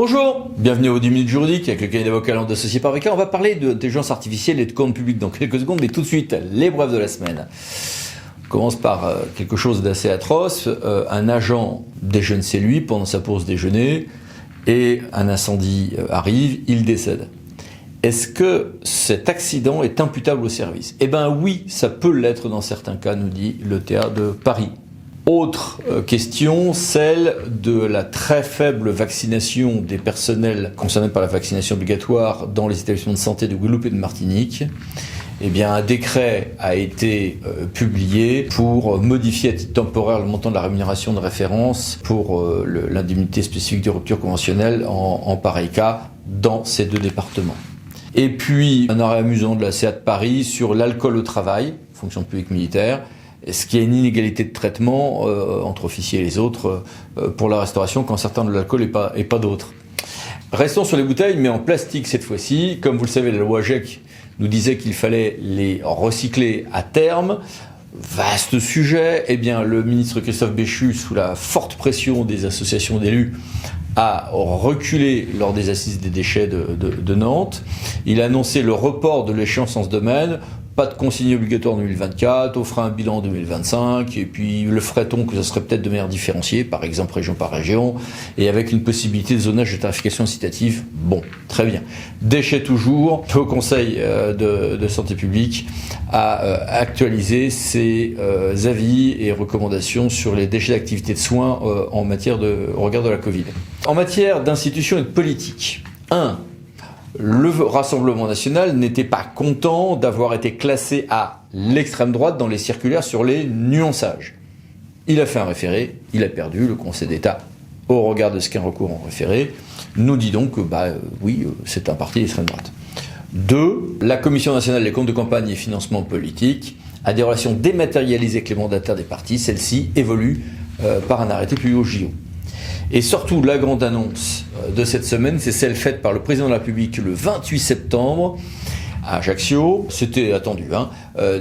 Bonjour, bienvenue au 10 minutes juridiques avec le cabinet d'avocats Land associé par VK. On va parler d'intelligence artificielle et de compte public dans quelques secondes, mais tout de suite, les brèves de la semaine. On commence par quelque chose d'assez atroce. Un agent déjeune chez lui pendant sa pause déjeuner et un incendie arrive, il décède. Est-ce que cet accident est imputable au service ? Eh bien oui, ça peut l'être dans certains cas, nous dit le TA de Paris. Autre question, celle de la très faible vaccination des personnels concernés par la vaccination obligatoire dans les établissements de santé de Guadeloupe et de Martinique. Eh bien, un décret a été publié pour modifier à titre temporaire le montant de la rémunération de référence pour l'indemnité spécifique de rupture conventionnelle en pareil cas dans ces deux départements. Et puis, un arrêt amusant de la CA de Paris sur l'alcool au travail, fonction publique militaire. Est-ce qu'il y a une inégalité de traitement entre officiers et les autres pour la restauration quand certains de l'alcool et pas d'autres ? Restons sur les bouteilles, mais en plastique cette fois-ci. Comme vous le savez, la loi AGEC nous disait qu'il fallait les recycler à terme. Vaste sujet. Eh bien, le ministre Christophe Béchu, sous la forte pression des associations d'élus, a reculé lors des assises des déchets de Nantes. Il a annoncé le report de l'échéance en ce domaine. Pas de consigne obligatoire en 2024, on fera un bilan en 2025, et puis le ferait-on que ça serait peut-être de manière différenciée, par exemple région par région, et avec une possibilité de zonage de tarification incitative. Bon, très bien. Déchets toujours, le Conseil de santé publique a actualisé ses avis et recommandations sur les déchets d'activité de soins en matière au regard de la Covid. En matière d'institutions et de politique, le Rassemblement national n'était pas content d'avoir été classé à l'extrême droite dans les circulaires sur les nuançages. Il a fait un référé, il a perdu, le Conseil d'État, au regard de ce qu'un recours en référé, nous dit donc que oui, c'est un parti d'extrême droite. 2. La Commission nationale des comptes de campagne et financement politique a des relations dématérialisées avec les mandataires des partis. Celle-ci évolue par un arrêté publié au JO. Et surtout, la grande annonce de cette semaine, c'est celle faite par le président de la République le 28 septembre à Ajaccio. C'était attendu,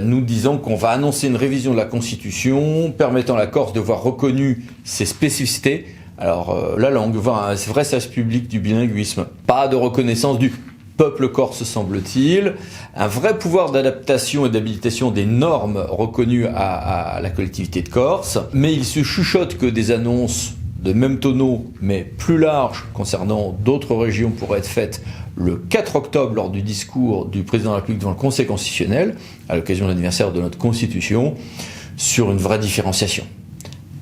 nous disant qu'on va annoncer une révision de la Constitution permettant à la Corse de voir reconnues ses spécificités. Alors, la langue, c'est vrai service public du bilinguisme, pas de reconnaissance du peuple corse, semble-t-il, un vrai pouvoir d'adaptation et d'habilitation des normes reconnues à la collectivité de Corse, mais il se chuchote que des annonces de même tonneau, mais plus large, concernant d'autres régions, pourraient être faites le 4 octobre lors du discours du président de la République devant le Conseil constitutionnel, à l'occasion de l'anniversaire de notre Constitution, sur une vraie différenciation.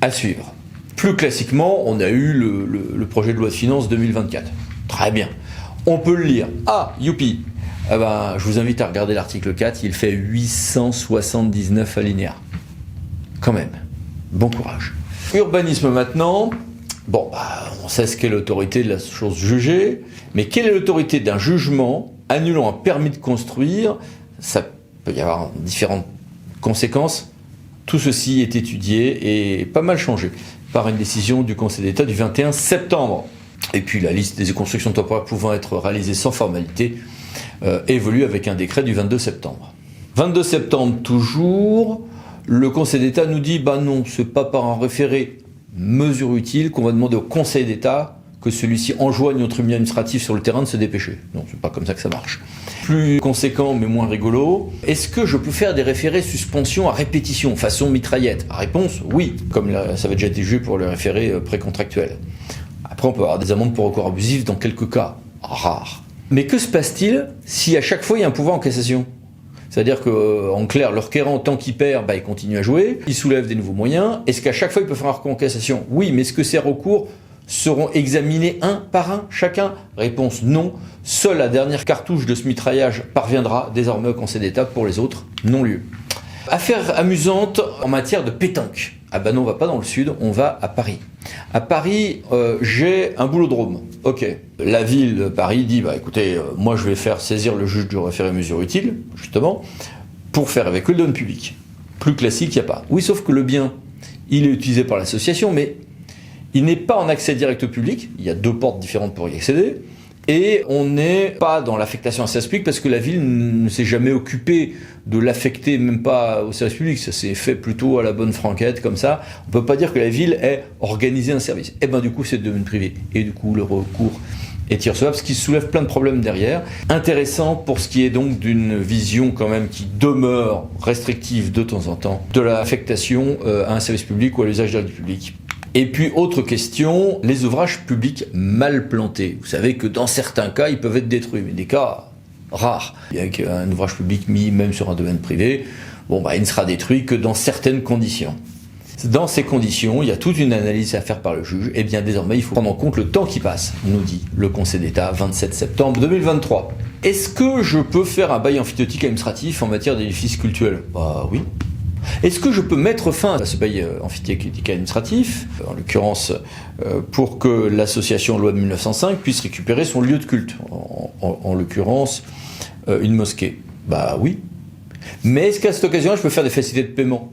À suivre. Plus classiquement, on a eu le projet de loi de finances 2024. Très bien. On peut le lire. Youpi. Je vous invite à regarder l'article 4, il fait 879 alinéas. Quand même. Bon courage. Urbanisme maintenant. On sait ce qu'est l'autorité de la chose jugée, mais quelle est l'autorité d'un jugement annulant un permis de construire ? Ça peut y avoir différentes conséquences. Tout ceci est étudié et pas mal changé par une décision du Conseil d'État du 21 septembre. Et puis la liste des constructions temporaires pouvant être réalisées sans formalité évolue avec un décret du 22 septembre. 22 septembre toujours, le Conseil d'État nous dit non, c'est pas par un référé mesure utile qu'on va demander au Conseil d'État que celui-ci enjoigne au tribunal administratif sur le terrain de se dépêcher. Non, c'est pas comme ça que ça marche. Plus conséquent mais moins rigolo, est-ce que je peux faire des référés suspension à répétition, façon mitraillette ? Réponse, oui, comme ça avait déjà été jugé pour le référé précontractuel. Après, on peut avoir des amendes pour recours abusif dans quelques cas rares. Mais que se passe-t-il si à chaque fois il y a un pouvoir en cassation ? C'est-à-dire qu'en clair, le requérant, tant qu'il perd, il continue à jouer, il soulève des nouveaux moyens. Est-ce qu'à chaque fois, il peut faire un recours en cassation ? Oui, mais est-ce que ces recours seront examinés un par un, chacun ? Réponse non. Seule la dernière cartouche de ce mitraillage parviendra désormais au Conseil d'État, pour les autres, non-lieu. Affaire amusante en matière de pétanque. Non, on va pas dans le sud, on va à Paris. À Paris, j'ai un boulodrome. Ok. La ville de Paris dit, écoutez, moi je vais faire saisir le juge du référé mesure utile, justement, pour faire avec eux le domaine public. Plus classique, il n'y a pas. Oui, sauf que le bien, il est utilisé par l'association, mais il n'est pas en accès direct au public. Il y a 2 portes différentes pour y accéder. Et on n'est pas dans l'affectation à service public parce que la ville ne s'est jamais occupée de l'affecter, même pas au service public. Ça s'est fait plutôt à la bonne franquette, comme ça. On peut pas dire que la ville ait organisé un service. Du coup, c'est le domaine privé. Et du coup, le recours est irrecevable, ce qui soulève plein de problèmes derrière. Intéressant pour ce qui est donc d'une vision quand même qui demeure restrictive de temps en temps de l'affectation à un service public ou à l'usage de la vie publique. Et puis, autre question, les ouvrages publics mal plantés. Vous savez que dans certains cas, ils peuvent être détruits, mais des cas rares. Avec un ouvrage public mis même sur un domaine privé, il ne sera détruit que dans certaines conditions. Dans ces conditions, il y a toute une analyse à faire par le juge. Et bien désormais, il faut prendre en compte le temps qui passe, nous dit le Conseil d'État, 27 septembre 2023. Est-ce que je peux faire un bail amphithéotique administratif en matière d'édifices cultuels ? Oui. Est-ce que je peux mettre fin à ce bail amphithéotique administratif, en l'occurrence pour que l'association loi de 1905 puisse récupérer son lieu de culte, en l'occurrence une mosquée ? Oui. Mais est-ce qu'à cette occasion-là, je peux faire des facilités de paiement ?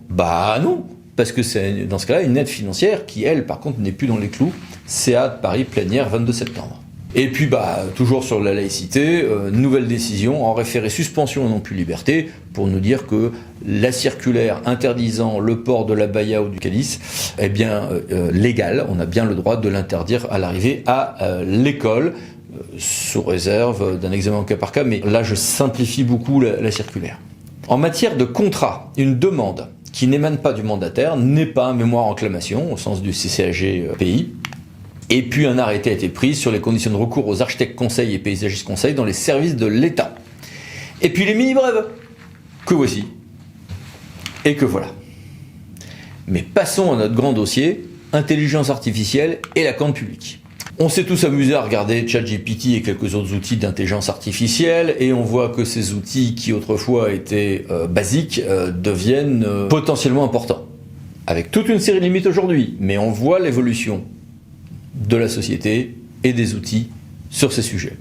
Non. Parce que c'est dans ce cas-là une aide financière qui, elle, par contre, n'est plus dans les clous. CA de Paris, plénière, 22 septembre. Et puis, toujours sur la laïcité, nouvelle décision en référé suspension et non plus liberté pour nous dire que la circulaire interdisant le port de l'abaya ou du calice est bien légale. On a bien le droit de l'interdire à l'arrivée à l'école, sous réserve d'un examen au cas par cas. Mais là, je simplifie beaucoup la circulaire. En matière de contrat, une demande qui n'émane pas du mandataire n'est pas un mémoire en clamation au sens du CCAG pays. Et puis un arrêté a été pris sur les conditions de recours aux architectes conseils et paysagistes conseils dans les services de l'État. Et puis les mini-brèves, que voici. Et que voilà. Mais passons à notre grand dossier, intelligence artificielle et la commande publique. On s'est tous amusés à regarder ChatGPT et quelques autres outils d'intelligence artificielle et on voit que ces outils qui autrefois étaient basiques deviennent potentiellement importants. Avec toute une série de limites aujourd'hui, mais on voit l'évolution de la société et des outils sur ces sujets.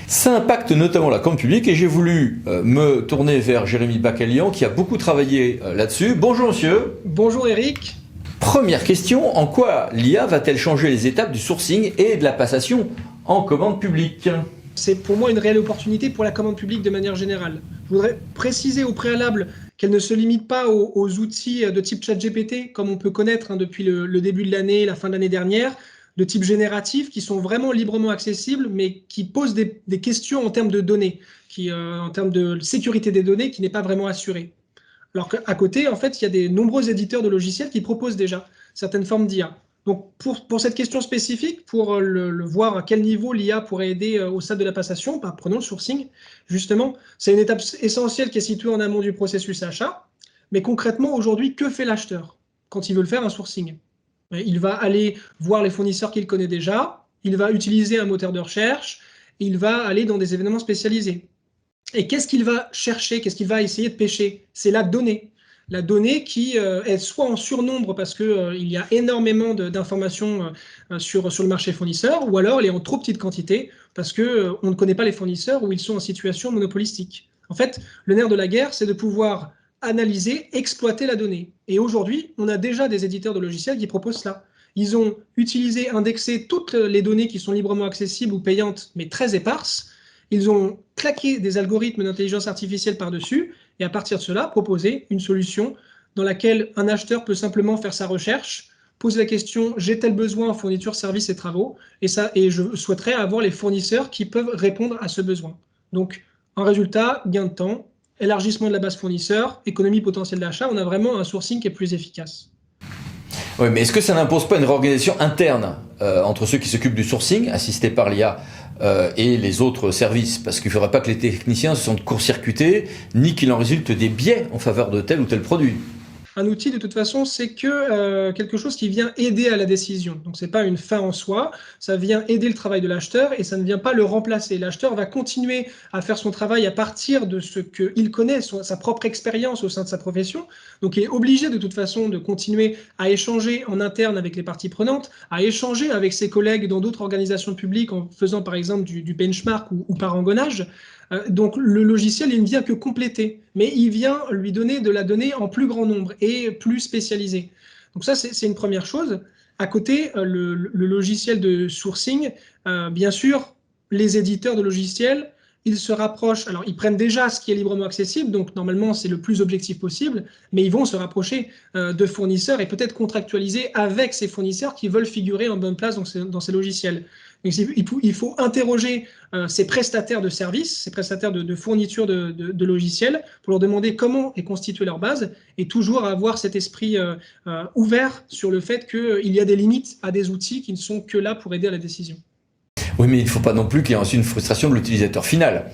Ça impacte notamment la commande publique et j'ai voulu me tourner vers Jérémy Bacalian qui a beaucoup travaillé là-dessus. Bonjour monsieur. Bonjour Eric. Première question, en quoi l'IA va-t-elle changer les étapes du sourcing et de la passation en commande publique ? C'est pour moi une réelle opportunité pour la commande publique de manière générale. Je voudrais préciser au préalable qu'elle ne se limite pas aux outils de type ChatGPT, comme on peut connaître depuis le début de l'année, la fin de l'année dernière, de type génératif, qui sont vraiment librement accessibles, mais qui posent des questions en termes de données, en termes de sécurité des données, qui n'est pas vraiment assurée. Alors qu'à côté, en fait, il y a des nombreux éditeurs de logiciels qui proposent déjà certaines formes d'IA. Donc, pour cette question spécifique, pour le voir à quel niveau l'IA pourrait aider au stade de la passation, prenons le sourcing, justement, c'est une étape essentielle qui est située en amont du processus achat. Mais concrètement, aujourd'hui, que fait l'acheteur quand il veut le faire un sourcing ? Il va aller voir les fournisseurs qu'il connaît déjà, il va utiliser un moteur de recherche, il va aller dans des événements spécialisés. Et qu'est-ce qu'il va chercher, qu'est-ce qu'il va essayer de pêcher ? C'est la donnée. La donnée qui est soit en surnombre parce qu'il y a énormément d'informations sur le marché fournisseur, ou alors elle est en trop petite quantité parce qu'on ne connaît pas les fournisseurs ou ils sont en situation monopolistique. En fait, le nerf de la guerre, c'est de pouvoir analyser, exploiter la donnée. Et aujourd'hui, on a déjà des éditeurs de logiciels qui proposent cela. Ils ont utilisé, indexé toutes les données qui sont librement accessibles ou payantes, mais très éparses. Ils ont claqué des algorithmes d'intelligence artificielle par-dessus et à partir de cela, proposer une solution dans laquelle un acheteur peut simplement faire sa recherche, poser la question « j'ai tel besoin en fourniture, services et travaux ?» et je souhaiterais avoir les fournisseurs qui peuvent répondre à ce besoin. Donc, en résultat, gain de temps, élargissement de la base fournisseur, économie potentielle d'achat, on a vraiment un sourcing qui est plus efficace. Oui, mais est-ce que ça n'impose pas une réorganisation interne entre ceux qui s'occupent du sourcing, assistés par l'IA, et les autres services, parce qu'il ne faudrait pas que les techniciens se sentent court-circuités, ni qu'il en résulte des biais en faveur de tel ou tel produit. Un outil, de toute façon, c'est que quelque chose qui vient aider à la décision. Donc, ce n'est pas une fin en soi, ça vient aider le travail de l'acheteur et ça ne vient pas le remplacer. L'acheteur va continuer à faire son travail à partir de ce qu'il connaît, sa propre expérience au sein de sa profession. Donc, il est obligé de toute façon de continuer à échanger en interne avec les parties prenantes, à échanger avec ses collègues dans d'autres organisations publiques en faisant par exemple du benchmark ou parangonnage. Donc le logiciel, il ne vient que compléter, mais il vient lui donner de la donnée en plus grand nombre et plus spécialisée. Donc ça, c'est une première chose. À côté, le logiciel de sourcing, bien sûr, les éditeurs de logiciels, ils se rapprochent, alors ils prennent déjà ce qui est librement accessible, donc normalement c'est le plus objectif possible, mais ils vont se rapprocher de fournisseurs et peut-être contractualiser avec ces fournisseurs qui veulent figurer en bonne place dans ces logiciels. Donc, il faut interroger ces prestataires de services, ces prestataires de fourniture de logiciels, pour leur demander comment est constituée leur base, et toujours avoir cet esprit ouvert sur le fait qu'il y a des limites à des outils qui ne sont que là pour aider à la décision. Oui, mais il ne faut pas non plus qu'il y ait ensuite une frustration de l'utilisateur final.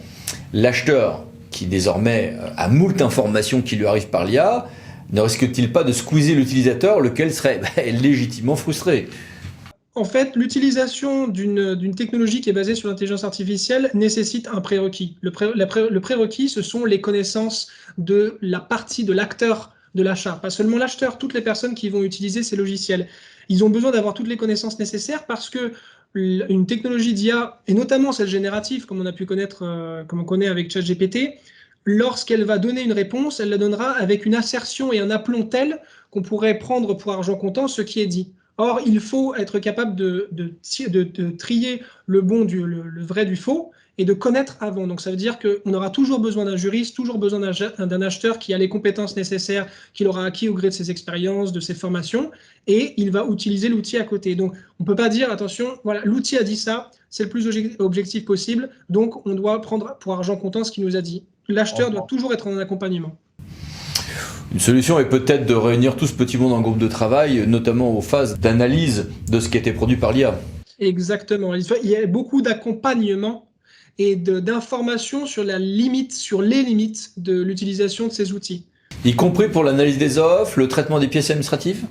L'acheteur, qui désormais a moult informations qui lui arrivent par l'IA, ne risque-t-il pas de squeezer l'utilisateur, lequel serait légitimement frustré? En fait, l'utilisation d'une technologie qui est basée sur l'intelligence artificielle nécessite un prérequis. Le prérequis, ce sont les connaissances de la partie de l'acteur de l'achat. Pas seulement l'acheteur, toutes les personnes qui vont utiliser ces logiciels. Ils ont besoin d'avoir toutes les connaissances nécessaires parce que une technologie d'IA, et notamment celle générative, comme on a pu connaître, comme on connaît avec ChatGPT, lorsqu'elle va donner une réponse, elle la donnera avec une assertion et un aplomb tel qu'on pourrait prendre pour argent comptant ce qui est dit. Or, il faut être capable de trier le bon le vrai du faux et de connaître avant. Donc, ça veut dire qu'on aura toujours besoin d'un juriste, toujours besoin d'un acheteur qui a les compétences nécessaires, qu'il aura acquis au gré de ses expériences, de ses formations, et il va utiliser l'outil à côté. Donc, on ne peut pas dire, attention, voilà, l'outil a dit ça, c'est le plus objectif possible, donc on doit prendre pour argent comptant ce qu'il nous a dit. L'acheteur doit toujours être en accompagnement. Une solution est peut-être de réunir tout ce petit monde en groupe de travail, notamment aux phases d'analyse de ce qui a été produit par l'IA. Exactement. Il y a beaucoup d'accompagnement et d'informations sur les limites de l'utilisation de ces outils. Y compris pour l'analyse des offres, le traitement des pièces administratives?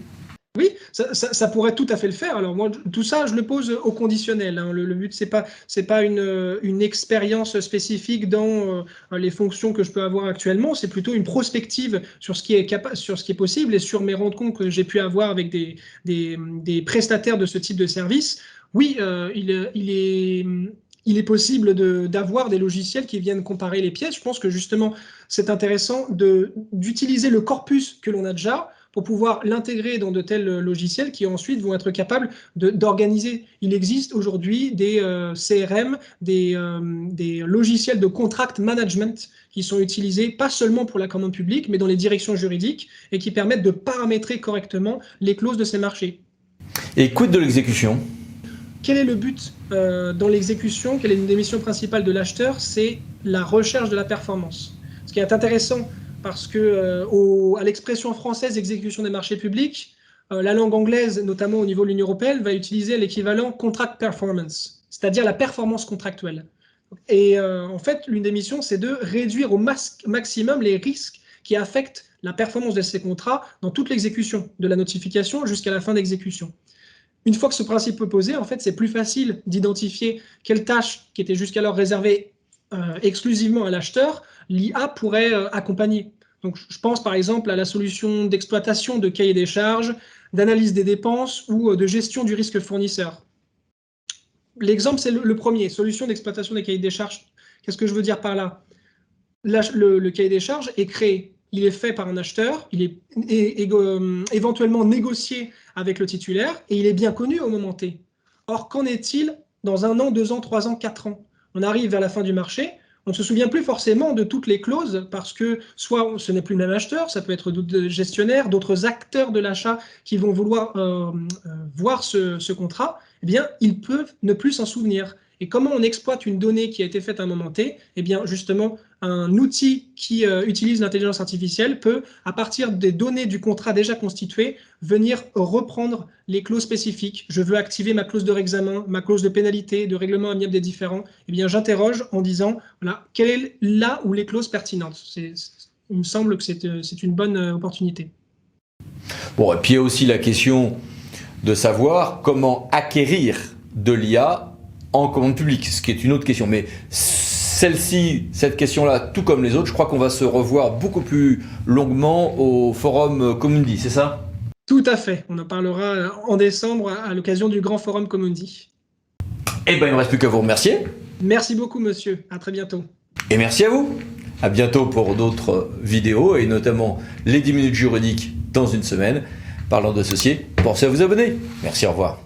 Oui, ça pourrait tout à fait le faire. Alors moi, tout ça, je le pose au conditionnel. Hein. Le but, c'est pas une expérience spécifique dans les fonctions que je peux avoir actuellement. C'est plutôt une prospective sur ce qui est possible et sur mes rencontres que j'ai pu avoir avec des prestataires de ce type de service. Oui, il est possible d'avoir des logiciels qui viennent comparer les pièces. Je pense que justement, c'est intéressant d'utiliser le corpus que l'on a déjà pour pouvoir l'intégrer dans de tels logiciels qui ensuite vont être capables d'organiser. Il existe aujourd'hui des CRM, des logiciels de contract management qui sont utilisés pas seulement pour la commande publique, mais dans les directions juridiques et qui permettent de paramétrer correctement les clauses de ces marchés. Et quid de l'exécution ? Quel est le but dans l'exécution? Quelle est une des missions principales de l'acheteur? C'est la recherche de la performance. Ce qui est intéressant, parce que à l'expression française exécution des marchés publics, la langue anglaise, notamment au niveau de l'Union européenne, va utiliser l'équivalent contract performance, c'est-à-dire la performance contractuelle. Et en fait, l'une des missions, c'est de réduire au maximum les risques qui affectent la performance de ces contrats dans toute l'exécution, de la notification jusqu'à la fin d'exécution. Une fois que ce principe est posé, en fait, c'est plus facile d'identifier quelles tâches qui étaient jusqu'alors réservées exclusivement à l'acheteur, l'IA pourrait accompagner. Donc, je pense par exemple à la solution d'exploitation de cahiers des charges, d'analyse des dépenses ou de gestion du risque fournisseur. L'exemple, c'est le premier, solution d'exploitation des cahiers des charges. Qu'est-ce que je veux dire par là? Le cahier des charges est créé, il est fait par un acheteur, il est éventuellement négocié avec le titulaire et il est bien connu au moment T. Or, qu'en est-il dans 1 an, 2 ans, 3 ans, 4 ans? On arrive vers la fin du marché, on ne se souvient plus forcément de toutes les clauses parce que soit ce n'est plus le même acheteur, ça peut être d'autres gestionnaires, d'autres acteurs de l'achat qui vont vouloir voir ce contrat, eh bien, ils peuvent ne plus s'en souvenir. Et comment on exploite une donnée qui a été faite à un moment T? Eh bien, justement, un outil qui utilise l'intelligence artificielle peut, à partir des données du contrat déjà constitué, venir reprendre les clauses spécifiques. Je veux activer ma clause de réexamen, ma clause de pénalité, de règlement amiable des différends. Eh bien, j'interroge en disant, voilà, quelle est là où les clauses pertinentes? Il me semble que c'est une bonne opportunité. Bon, et puis il y a aussi la question de savoir comment acquérir de l'IA en commande publique, ce qui est une autre question. Mais cette question-là, tout comme les autres, je crois qu'on va se revoir beaucoup plus longuement au forum Comundi, c'est ça? Tout à fait. On en parlera en décembre à l'occasion du grand forum Comundi. Eh bien, il ne me reste plus qu'à vous remercier. Merci beaucoup, monsieur. À très bientôt. Et merci à vous. À bientôt pour d'autres vidéos et notamment les 10 minutes juridiques dans une semaine. Parlant d'associés, pensez à vous abonner. Merci, au revoir.